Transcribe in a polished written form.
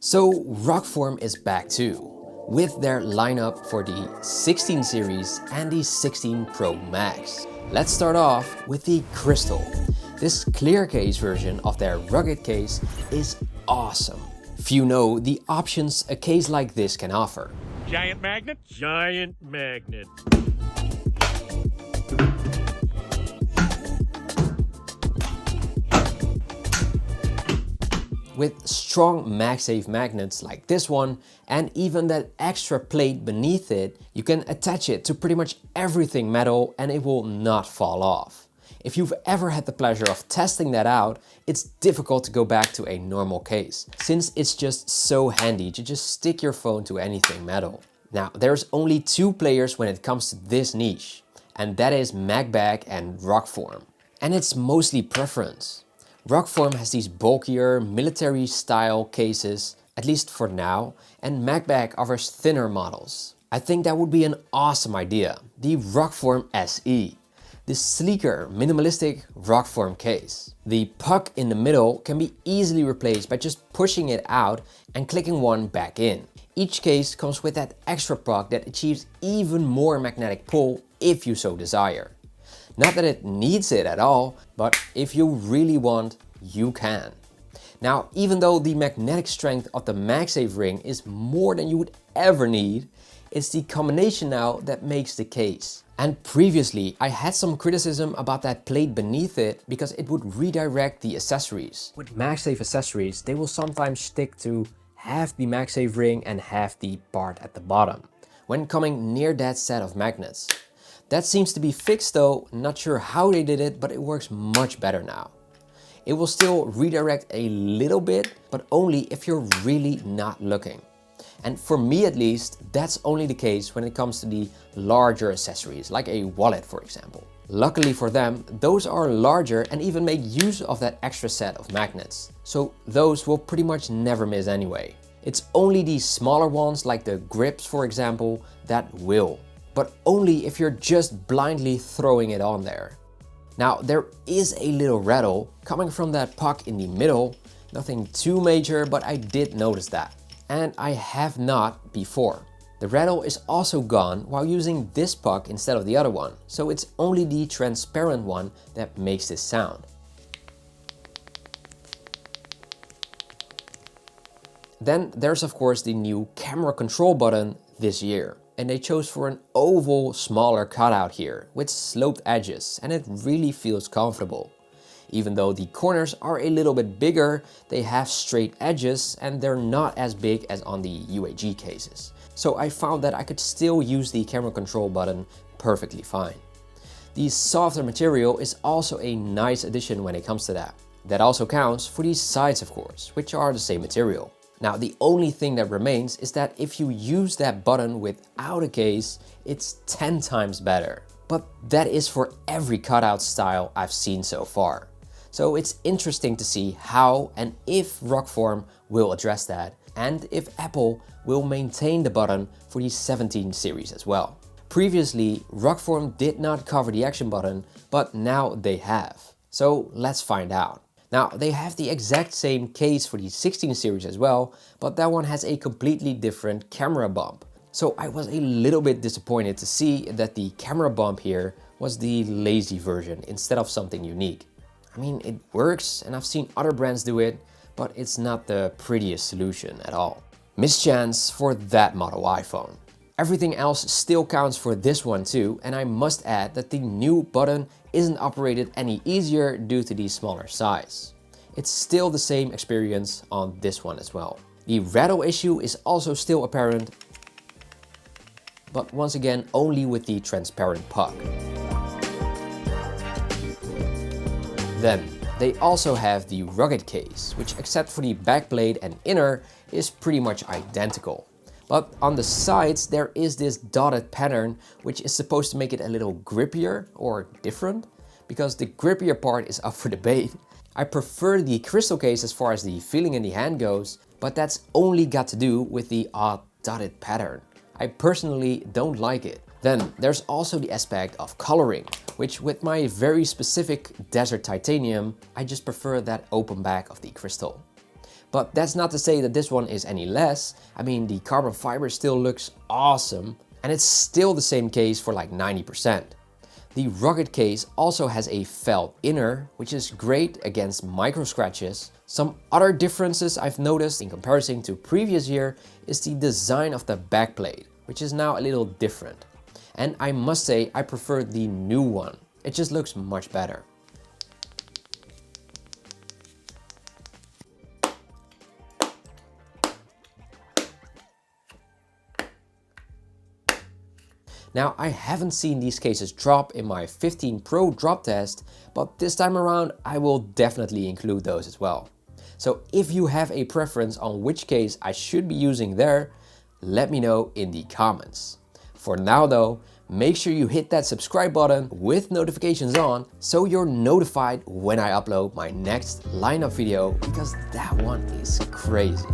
So Rokform is back too, with their lineup for the 16 series and the 16 Pro Max. Let's start off with the Crystal. This clear case version of their rugged case is awesome. Few know the options a case like this can offer. Giant magnet? Giant magnet. With strong MagSafe magnets like this one and even that extra plate beneath it, you can attach it to pretty much everything metal and it will not fall off. If you've ever had the pleasure of testing that out, it's difficult to go back to a normal case, since it's just so handy to just stick your phone to anything metal. Now, there's only two players when it comes to this niche, and that is MagBag and Rokform. And it's mostly preference. Rokform has these bulkier, military style cases, at least for now, and MagBag offers thinner models. I think that would be an awesome idea, the Rokform SE. This sleeker, minimalistic Rokform case. The puck in the middle can be easily replaced by just pushing it out and clicking one back in. Each case comes with that extra puck that achieves even more magnetic pull if you so desire. Not that it needs it at all, but if you really want, you can. Now, even though the magnetic strength of the MagSafe ring is more than you would ever need, it's the combination now that makes the case. And previously, I had some criticism about that plate beneath it because it would redirect the accessories. With MagSafe accessories, they will sometimes stick to half the MagSafe ring and half the part at the bottom when coming near that set of magnets. That seems to be fixed though, not sure how they did it, but it works much better now. It will still redirect a little bit, but only if you're really not looking. And for me at least, that's only the case when it comes to the larger accessories, like a wallet for example. Luckily for them, those are larger and even make use of that extra set of magnets. So those will pretty much never miss anyway. It's only these smaller ones like the grips for example, that will. But only if you're just blindly throwing it on there. Now there is a little rattle coming from that puck in the middle, nothing too major, but I did notice that. And I have not before. The rattle is also gone while using this puck instead of the other one, so it's only the transparent one that makes this sound. Then there's of course the new camera control button this year. And they chose for an oval, smaller cutout here with sloped edges, and it really feels comfortable. Even though the corners are a little bit bigger, they have straight edges and they're not as big as on the UAG cases. So I found that I could still use the camera control button perfectly fine. The softer material is also a nice addition when it comes to that. That also counts for these sides of course, which are the same material. Now the only thing that remains is that if you use that button without a case, it's 10 times better. But that is for every cutout style I've seen so far. So it's interesting to see how and if Rokform will address that, and if Apple will maintain the button for the 17 series as well. Previously, Rokform did not cover the action button, but now they have. So let's find out. Now they have the exact same case for the 16 series as well, but that one has a completely different camera bump. So I was a little bit disappointed to see that the camera bump here was the lazy version instead of something unique. I mean, it works and I've seen other brands do it, but it's not the prettiest solution at all. Mischance for that model iPhone. Everything else still counts for this one too, and I must add that the new button isn't operated any easier due to the smaller size. It's still the same experience on this one as well. The rattle issue is also still apparent, but once again only with the transparent puck. Then they also have the rugged case, which except for the backplate and inner is pretty much identical. But on the sides there is this dotted pattern which is supposed to make it a little grippier or different, because the grippier part is up for debate. I prefer the crystal case as far as the feeling in the hand goes, but that's only got to do with the odd dotted pattern. I personally don't like it. Then there's also the aspect of coloring, which with my very specific desert titanium, I just prefer that open back of the crystal. But that's not to say that this one is any less. I mean, the carbon fiber still looks awesome, and it's still the same case for like 90%. The Rugged case also has a felt inner, which is great against micro scratches. Some other differences I've noticed in comparison to previous year is the design of the backplate, which is now a little different. And I must say I prefer the new one. It just looks much better. Now, I haven't seen these cases drop in my 15 Pro drop test, but this time around I will definitely include those as well. So if you have a preference on which case I should be using there, let me know in the comments. For now though, make sure you hit that subscribe button with notifications on so you're notified when I upload my next lineup video, because that one is crazy.